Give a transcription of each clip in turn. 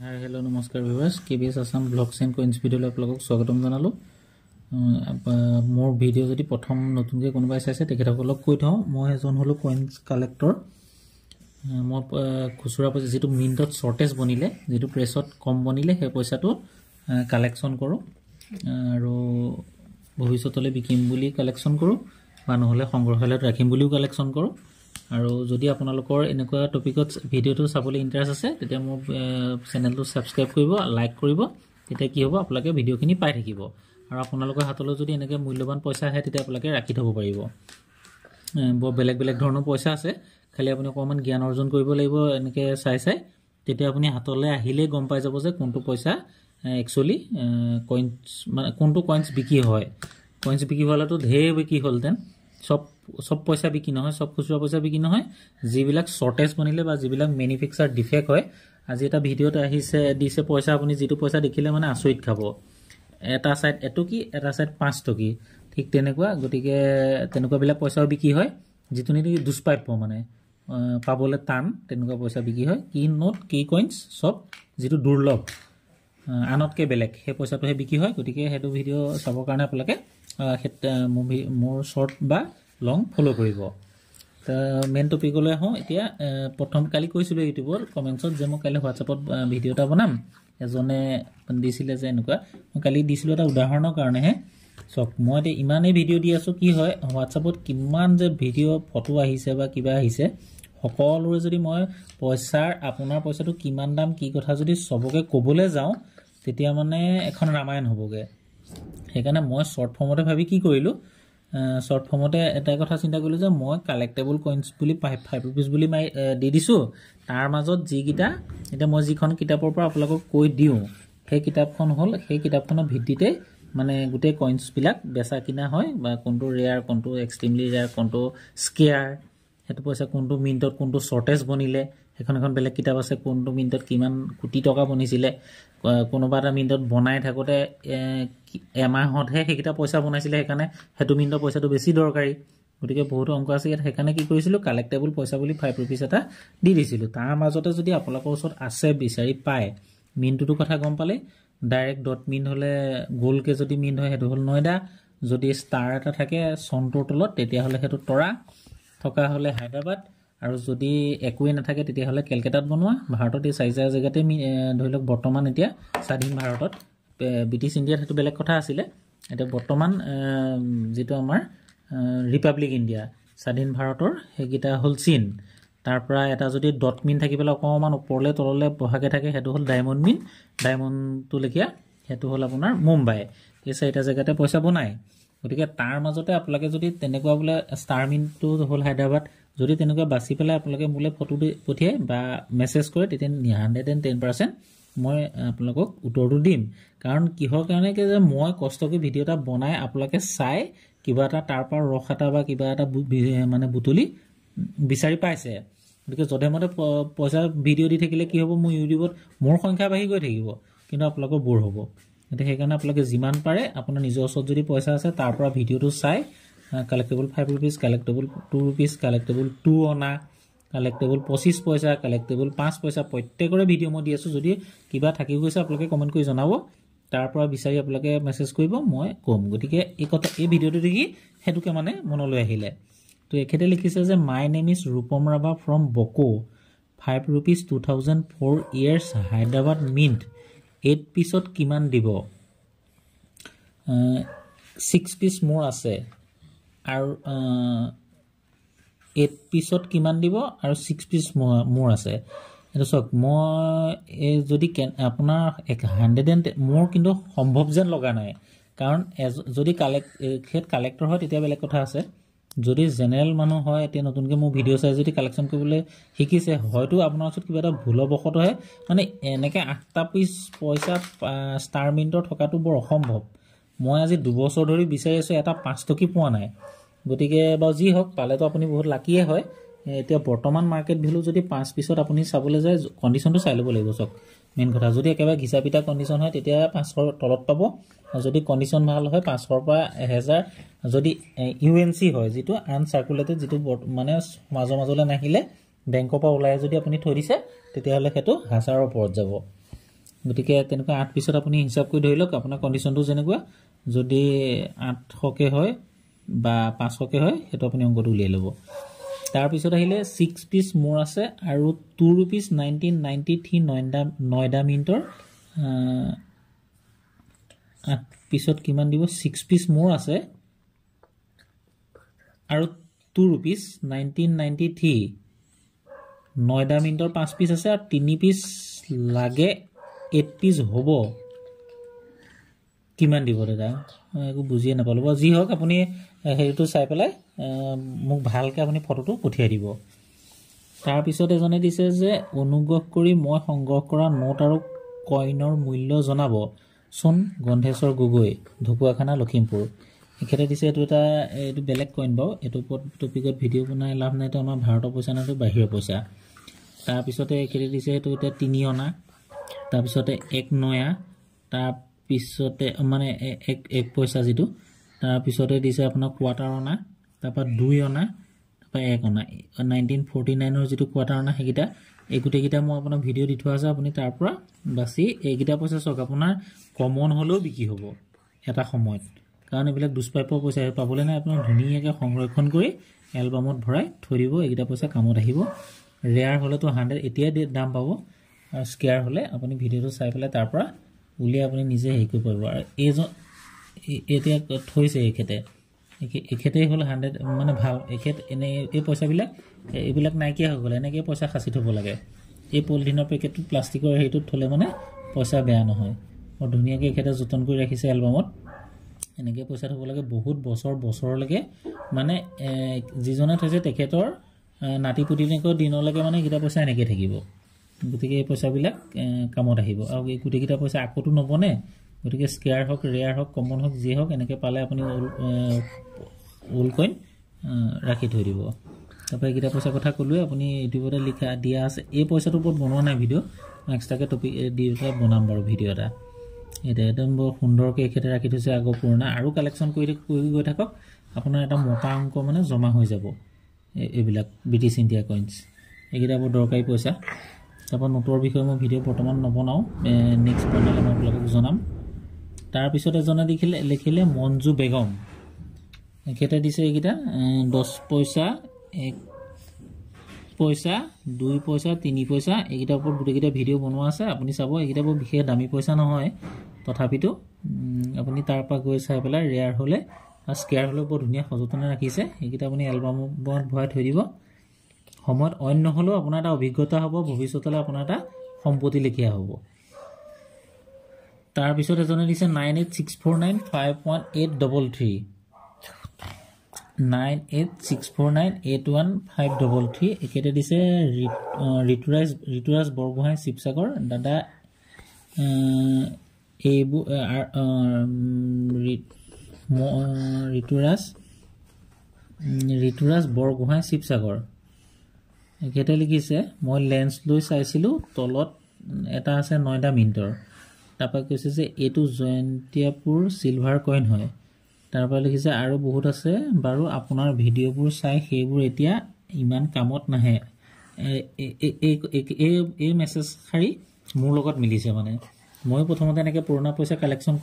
हाय hello नमस्कार viewers KBS Assam blogs and coins video आपलोকক स्वागतम जनालो मोर भिडिओ जदि प्रथम नतुनके कोनबाय चाइছে তেখেতসকলক কৈ থওঁ মই এজন হলো কইন্স কালেক্টৰ মই খুচুৰা পইচা যেটো মিনিটত শৰ্টেজ বনিলে যেটো প্ৰেছত কম বনিলে হে পইচাটো কালেকচন কৰো আৰু ভৱিষ্যতলৈ বিকিম বুলি কালেকচন কৰো বা নহলে সংগ্ৰহালয়ত ৰাখিম বুলিও কালেকচন কৰো আৰু যদি আপোনালোকৰ এনেকুৱা টপিকত ভিডিওটো চাবলৈ ইন্টাৰেষ্ট আছে তেতিয়া মোৰ চেনেলটো সাবস্ক্ৰাইব কৰিব লাইক কৰিব তেতিয়া কি হ'ব আপোনালোকে ভিডিওখিনি পাই থাকিব আৰু আপোনালোকৰ হাতলৈ যদি এনেকে মূল্যবান পইচা আহে তেতিয়া আপোনালোকে ৰাখি থব পাৰিব বৰ বেলেগ বেলেগ ধৰণৰ পইচা আছে খালি আপুনি অকমান জ্ঞান অৰ্জন কৰিব লাগিব এনেকে চাই তেতিয়া আপুনি হাতলৈ আহিলে গম পাই যাব যে কোনটো পইচা একচুয়ালি কইন্স মানে কোনটো কইন্স বিকি হয় কইন্স বিকি হলাটো ধেৰ বিকি হলতেন সব পইচা বিকি নহয় সব খুচুৰা পইচা বিকি নহয় যিবিলাক শৰ্টেজ বনিলে বা যিবিলাক ম্যানুফ্যাকচাৰ ডিফেক্ট হয় আজি এটা ভিডিওত আহিছে দিছে পইচা আপুনি যেটো পইচা দেখিলে মানে আচৰিত খাব এটা সাইড এটো কি এটা সাইড 5 টকি ঠিক তেনেকুৱা গটিকে তেনেকুৱা বিলাক পইচাও বিকি হয় যেটো নেকি দুষ্প্ৰাপ্য মানে পাবলে টান তেনেকুৱা পইচা বিকি হয় কি নোট কি কইন্স সব যেটো দুৰ্লভ আনতকে বেলেগ হে পইচাটোহে বিকি হয় গটিকে হেতু ভিডিও চাবৰ কাৰণে আপোনালোকে মোৰ শৰ্ট বা লং ফলো কৰিব তা মেন টপিকলৈ আহো এতিয়া প্ৰথম কালি কৈছিলো ইউটিউবৰ কমেন্টছত যে মই কালি হোৱাটছআপত ভিডিওটা বনাম এজনে দিছিলে যে এনেকুৱা মই কালি দিছিলো এটা উদাহৰণৰ কাৰণে হে সক মই তে ইমানে ভিডিও দি আছো কি হয় হোৱাটছআপত কিমান যে ভিডিও ফটো আহিছে বা কিবা আহিছে সকলোৰে যদি মই পইচাৰ আপোনাৰ পইচাটো কিমান দাম কি কথা যদি সবকে কবলে যাও তেতিয়া মানে এখন ৰামায়ণ হ'বগে হেকানে মই শৰ্ট ফৰ্মতে ভাবি কি কৰিলো শৰ্ট ফৰ্মতে এটা কথা চিন্তা কৰিলো যে মই কালেক্টেবল কইন্স বুলি 5 रुपीस বুলি দি দিছো তাৰ মাজত যি কিটা এটা মই যিখন কিতাপৰ পৰা আপোনালোকক কৈ দিও সেই কিতাপখন হল সেই কিতাপখনৰ ভিত্তিতে মানে গুটে কইন্স বিলাক বেচা কিনা হয় বা কোনটো ৰেয়াৰ কোনটো এক্সট্ৰিমলি ৰেয়াৰ কোনটো স্কেয়াৰ হেতু পইচা কোনটো মিনিটত কোনটো শৰ্টেজ বনিলে এখন বেলেগ কিতাপ আছে কোনটো মিনিটত কিমান কোটি টকা বনিছিলে কোনোবা এটা মিনিটত বনাই থাকোতে এমাহতহে হেকিটা পইচা বনাইছিলে হেকানে হেতু মিনিটৰ পইচাটো বেছি দৰকাৰী গটিকে বহুত অংক আছে ইয়াত হেকানে কি কৰিছিলো কালেক্টেবল পইচা বুলি 5 रुपीस এটা দি দিছিলো তাৰ মাজতে যদি আপোনালোকৰ ওচৰত আছে বিচাৰি পায় মিনিটটো কথা গম পালে ডাইৰেক্ট ডট মিন হলে গোলকে যদি মিন হয় হেতু হল নয়ডা যদি ষ্টাৰ এটা থাকে সন্তৰ তলত তেতিয়া হলে হেতু তৰা থকা হলে হায়দৰাবাদ আৰু যদি একোৱে নাথাকে তেতিয়া হলে কলকাতাত বনোৱা ভাৰতত এই চাইজা জায়গাতে ধৰিলক বৰ্তমান এতিয়া স্বাধীন ভাৰতত ব্ৰিটিছ ইণ্ডিয়াত হেতু বেলেগ কথা আছিল এটা বৰ্তমান যেটো আমাৰ ৰিপাব্লিক ইণ্ডিয়া স্বাধীন ভাৰতৰ হেগিটা হল চীন তাৰ পৰা এটা যদি ডট মিন থাকিবলে অকমান ওপৰলে তললে বহাকে থাকে হেতু হল ডায়মণ্ড মিন ডায়মণ্ড তো লেখিয়া হেতু হল আপোনাৰ মুম্বাই এই চাইটা জায়গাতে পইচা বনায় গটিকে তাৰ মাজতে আপোনালোকে যদি তেনেকুৱা বলে ষ্টাৰ মিনটো হল হায়দৰাবাদ যদি তেনেকুৱা বাছি পেলাই আপোনালোকে মোলে ফটো পঠিয়াই বা মেসেজ কৰে তেতিয়া 110% মই আপোনালোকক উত্তৰটো দিম কাৰণ কিহৰ কাৰণে যে মই কষ্টকে ভিডিওটা বনাই আপোনালোকে চাই কিবা এটা তাৰ পৰা ৰখাটা বা কিবা এটা মানে বুটলি বিচাৰি পাইছে গতিকে জধে মতে পইচা ভিডিও দি থাকিলে কি হ'ব মোৰ ইউটিউবত মোৰ সংখ্যা বাঢ়ি গৈ থাকিব কিন্তু আপোনালোকৰ বৰ হ'ব এটা হেকাৰণে আপোনালোকে যিমান পাৰে আপোনাৰ নিজৰ ওচৰত যদি পইচা আছে তাৰ পৰা ভিডিওটো চাই collectible 5 rupees collectible 2 rupees collectible 2 অনা কালেক্টেবল 25 পইচা কালেক্টেবল 5 পইচা প্ৰত্যেকৰে ভিডিও মই দি আছো যদি কিবা থাকি গৈছে আপোনালোকে কমেন্ট কৰি জনাব তাৰ পৰা বিচাৰি আপোনালোকে মেসেজ কৰিব মই কম গটিকে এই কথা এই ভিডিওটো দেখি হেতুকে মানে মনলৈ আহিলে তো এখেতে লিখিছে যে my name is Rupam Rabha from Boko 5 rupees 2004 years Hyderabad mint 8 পিছত কিমান দিব 6 পিস মোৰ আছে আৰু 8 পিছত কিমান দিব আৰু 6 পিস মোৰ আছে এটা সক মই যদি আপোনাৰ 100 মোৰ কিন্তু সম্ভৱ যেন লগা নাই কাৰণ যদি কালেক্টৰ হয় তেতিয়া বেলেগ কথা আছে যদি জেনাৰেল মানুহ হয় এতিয়া নতুনকে মোৰ ভিডিও চাই যদি কালেকচন কৰিবলৈ শিকিছে হয়তো আপোনাৰ ওচৰত কিবা এটা ভুলবশত হয় মানে এনেকে 8টা পিস পইচা ষ্টাৰ মিনিটৰ থকাটো বৰ অসম্ভৱ মই আজি 2 বছৰ ধৰি বিচাৰি আছো এটা 5 টকি পোৱা নাই গটিকে বা যি হক পালেতো আপুনি বহুত লাকিয়ে হয় এতিয়া বৰ্তমান মাৰ্কেট ভ্যালু যদি 5 পিছত আপুনি চাবলৈ যায় কন্ডিশনটো চাই ল'ব লাগিব সক মেন কথা যদি একেবাৰে ঘিসাপিটা কন্ডিশন হয় তেতিয়া 500 তলত পাব আৰু যদি কন্ডিশন ভাল হয় 500 পৰা 1000 যদি ইউএনসি হয় যেটো আনসাৰ্কুলেটেড যেটো মানে মাজলে নাহিলে বেংকৰ পৰা ওলাই যদি আপুনি থৈ দিছে তেতিয়া হলে হেতু 1000ৰ ওপৰত যাব গতিকে তেনেকুৱা 8 পিছত আপুনি হিচাপ কৰি ধৰি লওক আপোনাৰ কণ্ডিশ্যনটো যেনেকুৱা যদি 800কে হয় বা 500কে হয় সেইটো আপুনি অংকটো উলিয়াই ল'ব তাৰ পিছত আহিলে 6 পিচ মোৰ আছে আৰু 2 rupees 1993 9 মিনিটৰ 8 পিছত কিমান দিব 6 পিচ মোৰ আছে আৰু 2 rupees 1993 9 মিনিটৰ 5 পিচ আছে আৰু 3 পিচ লাগে 8 পিচ হ'ব কিমান দিব দাদা একো বুজিয়ে নাপালো বা যি হওক আপুনি হেৰিটো চাই পেলাই মোক ভালকৈ আপুনি ফটোটো পঠিয়াই দিব তাৰ পিছত এজনে দিছে যে অনুগ্ৰহ কৰি মই সংগ্ৰহ কৰা নোট আৰু কইনৰ মূল্য জনাব সোন গন্ধেশ্বৰ গগৈ ঢকুৱাখানা লখিমপুৰ এখেতে দিছে এইটো বেলেগ কইন বাৰু এইটো টপিকত ভিডিঅ' বনাই লাভ নাই তো আমাৰ ভাৰতৰ পইচা নাইতো বাহিৰৰ পইচা তাৰ পিছতে এখেতে দিছে এইটো এটা 3 অনা তাৰ পিছতে 1 নয়া তাৰ পিছতে মানে 1 পইচা যেটো তাৰ পিছতে দিছে আপোনাৰ কোৱাৰ্টাৰ অনা তাৰপা 2 অনা তাৰপা 1 অনা 1949 ৰ যেটো কোৱাৰ্টাৰ অনা হেগিটা এই গুটেকিটা মই আপোনাৰ ভিডিঅ' দি থোৱা আছে আপুনি তাৰ পৰা বাছি এইগিটা পইচা সক আপোনাৰ কমন হলেও বিকি হ'ব এটা সময়ত কাৰণ এবিলাক দুষ্প্ৰাপ্য পইচা পাবলে নাই আপোনাৰ ধুনীয়াকৈ সংৰক্ষণ কৰি এলবামত ভৰাই থৈ দিব এইগিটা পইচা কামত আহিব ৰেয়াৰ হলে তো 100 এতিয়া দাম পাব আৰু স্কেয়াৰ হলে আপুনি ভিডিঅ'টো চাই পেলাই তাৰ পৰা উলিয়াই আপুনি নিজে হেৰি কৰিব পাৰিব আৰু এইজন এতিয়া থৈছে এখেতে হল 100 মানে ভাল এখেত এনে এই পইচাবিলাক এইবিলাক নাইকিয়া হৈ গ'ল এনেকৈ পইচা খাচি থব লাগে এই পলিথিনৰ পেকেটটো প্লাষ্টিকৰ হেৰিটোত থলে মানে পইচা বেয়া নহয় আৰু ধুনীয়াকৈ এখেতে যতন কৰি ৰাখিছে এলবামত এনেকৈ পইচা থব লাগে বহুত বছৰলৈকে মানে যিজনে থৈছে তেখেতৰ নাতি পুতিনিকৰ দিনলৈকে মানে কিটা পইচা এনেকৈ থাকিব গতিকে এই পইচাবিলাক কামত আহিব আৰু এই গুটেকিটা পইচা আকতো নবনে গতিকে স্কেয়াৰ হওক ৰেয়াৰ হওক কমন হওক যি হওক এনেকৈ পালে আপুনি ওল কইন ৰাখি থৈ দিব তাৰপৰা এইকেইটা পইচা কথা ক'লোৱে আপুনি ইউটিউবতে লিখা দিয়া আছে এই পইচাটোৰ ওপৰত বনোৱা নাই ভিডিঅ' মই এক্সট্ৰাকৈ টপিক দি বনাম বাৰু ভিডিঅ' এটা এটা একদম বৰ সুন্দৰকৈ এখেতে ৰাখি থৈছে আগৰ পুৰণা আৰু কালেকশ্যন কৰি গৈ থাকক আপোনাৰ এটা মোটা অংক মানে জমা হৈ যাব এইবিলাক ব্ৰিটিছ ইণ্ডিয়া কইনছ এইকেইটা বৰ দৰকাৰী পইচা তাৰপৰা নোটৰ বিষয়ে মই ভিডিঅ' বৰ্তমান নবনাওঁ নেক্সট বনালে মই আপোনালোকক জনাম তাৰপিছত এজনে লিখিলে মঞ্জু বেগম এখেতে দিছে এইকেইটা 10 পইচা 1 পইচা 2 পইচা 3 পইচা এইকেইটাৰ ওপৰত গোটেইকেইটা ভিডিঅ' বনোৱা আছে আপুনি চাব এইকেইটা বৰ বিশেষ দামী পইচা নহয় তথাপিতো আপুনি তাৰ পৰা গৈ চাই পেলাই ৰেয়াৰ হ'লে আৰু স্কেয়াৰ হ'লেও বৰ ধুনীয়া সযতনে ৰাখিছে এইকেইটা আপুনি এলবামত ভৰাই থৈ দিব সময়ত অন্য নহ'লেও আপোনাৰ এটা অভিজ্ঞতা হ'ব ভৱিষ্যতলৈ আপোনাৰ এটা সম্পত্তি লিখিয়া হ'ব তাৰ পিছত এজনে দিছে 9864951833 9864981533 একেতে দিছে ঋতুৰাজ বৰগোহাঁই শিৱসাগৰ দাদা এইবু ঋতুৰাজ বৰগোহাঁই শিৱসাগৰ একেতে লিখিছে মই লেন্স লৈ চাইছিলোঁ তলত এটা আছে 9 মিনিটৰ তাৰপৰা কৈছে যে এইটো জয়ন্তীয়াপুৰ সিলভাৰ কইন হয় তাৰপৰা লিখিছে আৰু বহুত আছে বাৰু আপোনাৰ ভিডিঅ'বোৰ চাই সেইবোৰ এতিয়া ইমান কামত নাহে এই মেছেজ খাৰি মোৰ লগত মিলিছে মানে মই প্ৰথমতে এনেকৈ পুৰণা পইচা কালেকশ্যন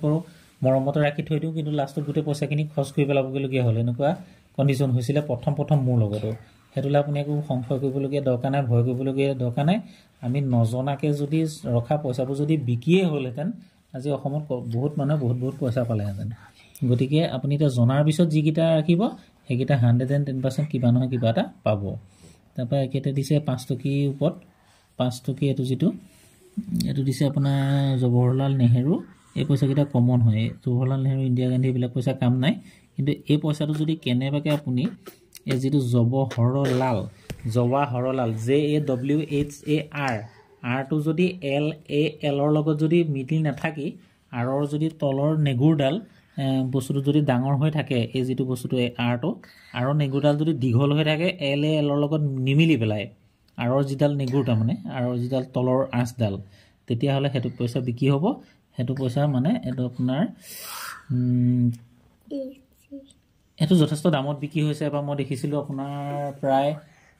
কৰোঁ মৰমতে ৰাখি থৈ দিওঁ কিন্তু লাষ্টত গোটেই পইচাখিনি খৰচ কৰি পেলাবগৈলগীয়া হ'ল এনেকুৱা কণ্ডিশ্যন হৈছিলে প্ৰথম মোৰ লগতো সেইটোলৈ আপুনি একো সংশয় কৰিবলগীয়া দৰকাৰ নাই ভয় কৰিবলগীয়া দৰকাৰ নাই আমি নজনাকৈ যদি ৰখা পইচাবোৰ যদি বিকিয়ে হ'লহেঁতেন আজি অসমত বহুত মানুহে বহুত পইচা পালেহেঁতেন গতিকে আপুনি এতিয়া জনাৰ পিছত যিকেইটা ৰাখিব সেইকেইটা 110% কিবা নহয় কিবা এটা পাব তাৰপৰা একেতে দিছে 5 টকীৰ ওপৰত 5 টকী এইটো দিছে আপোনাৰ জৱাহৰলাল নেহেৰু এই পইচাকেইটা কমন হয় জৱাহৰলাল নেহেৰু ইন্দিৰা গান্ধী এইবিলাক পইচা কাম নাই কিন্তু এই পইচাটো যদি কেনেবাকৈ আপুনি এই যেটো জৱাহৰলাল JAWHAR R টো যদি LAL ৰ লগত যদি মিটিল নাথাকি আৰৰ যদি তলৰ নেগুৰডাল বস্তুটো যদি ডাঙৰ হৈ থাকে এই যেটো বস্তুটো R টো আৰু নেগুৰডাল যদি দীঘল হৈ থাকে LAL ৰ লগত নিমিলি পেলায় আৰৰ জিডাল নেগুৰটা মানে আৰৰ জিডাল তলৰ আঁচডাল তেতিয়া হলে হেতু পইচা বিকি হ'ব হেতু পইচা মানে এটো আপোনাৰ এটো যথেষ্ট দামত বিকি হৈছে এবাৰ মই দেখিছিলোঁ আপোনাৰ প্ৰায়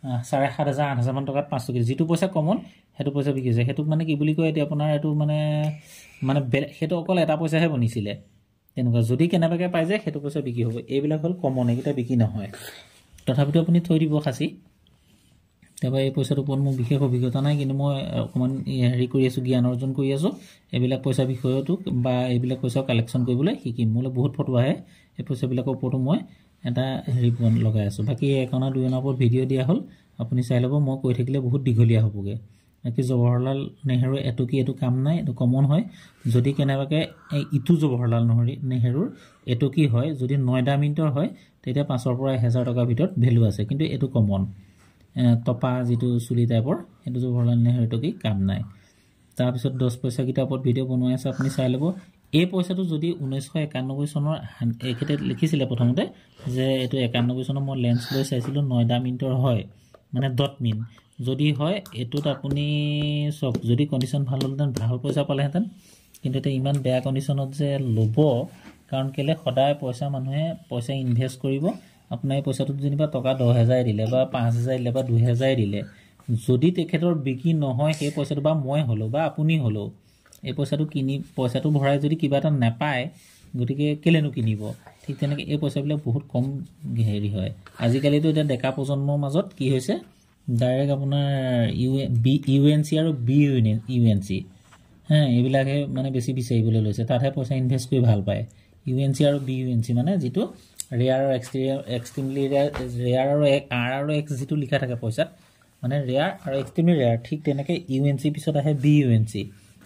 7,500 8,000 মান টকাত 5 টকী যেটো পইচা কমন হেতু পইচা বিকি হৈছে হেতু মানে কি বুলি কয় এতিয়া আপোনাৰ এটো মানে হেতু অকল এটা পইচাহে বনিছিলে তেনেকুৱা যদি কেনেবাকে পাই যায় হেতু পইচা বিকি হ'ব এইবিলাক হল কমন এইটা বিকি নহয় তথাপিতো আপুনি থৈ দিব খাসি তেবা এই পইচাৰ ওপৰত মোৰ বিশেষ অভিজ্ঞতা নাই কিন্তু মই অকমান হেৰি কৰি আছো জ্ঞান অৰ্জন কৰি আছো এইবিলাক পইচা বিষয়টো বা এইবিলাক পইচা কালেকচন কৰিবলৈ শিকিম মোলে বহুত ফটো আহে এই পইচা বিলাকৰ ওপৰত মই এটা হেৰি লগাই আছো বাকি একনা দুইনা ওপৰত ভিডিও দিয়া হল আপুনি চাই লব মই কৈ থাকিলে বহুত দিঘলীয়া হ'বগে কি জৱাহৰলাল নেহেৰু এটো কি এটো কাম নাই এটো কমন হয় যদি কেনেবাকে ইটু জৱাহৰলাল নেহেৰুৰ এটো কি হয় যদি 9 মিনিটৰ হয় তেতিয়া 500 পৰা 1000 টকা ভিতৰত ভ্যালু আছে কিন্তু এটো কমন টপা যেটো চুলি টাইপৰ এটো জৱাহৰলাল নেহেৰু এটো কি কাম নাই তাৰ পিছত 10 পইচা কিটা ওপৰত ভিডিও বনোৱা আছে আপুনি চাই লব এই পইচাটো যদি 1991 চনৰ একেতে লিখিছিলে প্ৰথমতে যে এটো 91 চনৰ মই লেন্স লৈ চাইছিলো 9 মিনিটৰ হয় মানে ডট মিন যদি হয় এটোত আপুনি সব যদি কন্ডিশন ভাল হলতেন ভাল পইচা পালেহেতেন কিন্তু এটা ইমান বেয়া কন্ডিশনত যে লব কাৰণ কেলে সদায় পইচা মানুহে পইচা ইনভেস্ট কৰিব আপোনাৰ পইচাটো যেনিবা টকা 10000 দিলে বা 5000 দিলে বা 2000 দিলে যদি তেখেতৰ বিকি নহয় সেই পইচাটো বা মই হলো বা আপুনি হলো এই পইচাটো কিনি পইচাটো ভৰাই যদি কিবা এটা নাপায় গটিকে কেলেনো কিনিব ঠিক তেনেকে এই পইচাবিলাক বহুত কম হেৰি হয় আজিকালি তো এটা ডেকা প্ৰজন্মৰ মাজত কি হৈছে ডাইৰেক্ট আপোনাৰ ইউএনসি আৰু বিইউএনসি হ্যাঁ এইবিলাকে মানে বেছি বিচাৰিবলৈ লৈছে তাতহে পইচা ইনভেস্ট কৰি ভাল পায় ইউএনসি আৰু বিইউএনসি মানে যেটো ৰেয়াৰ আৰু এক্সট্ৰিমলি ৰেয়াৰ আৰু আৰ আৰু এক্স যেটো লিখা থাকে পইচাত মানে ৰেয়াৰ আৰু এক্সট্ৰিমলি ৰেয়াৰ ঠিক তেনেকে ইউএনসি পিছত আহে বিইউএনসি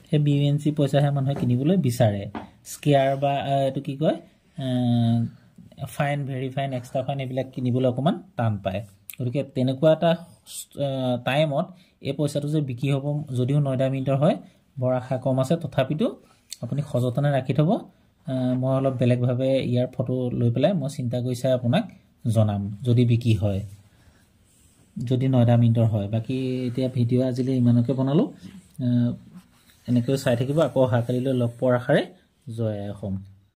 হে বিইউএনসি পইচাহে মানুহে কিনিবলৈ বিচাৰে স্কেয়াৰ বা এটো কি কয় fine very fine extra fine এইবিলাক কিনিবলৈ অকমান টান পায় গতিকে তেনেকুৱা এটা টাইমত এই পইচাটো যে বিকি হ'ব যদিও 9 মিনিটৰ হয় বৰ আশা কম আছে তথাপিতো আপুনি সযতনে ৰাখি থব মই অলপ বেলেগ ভাবে ইয়াৰ ফটো লৈ পেলাই মই চিন্তা কৰিছা আপোনাক জনাম যদি বিকি হয় যদি 9 মিনিটৰ হয় বাকি এতিয়া ভিডিও আজিলে ইমানকে বনালো এনেকৈ চাই থাকিব আকৌ হাকালিলৈ লগ পোৱাৰ আশাৰে জয় অসম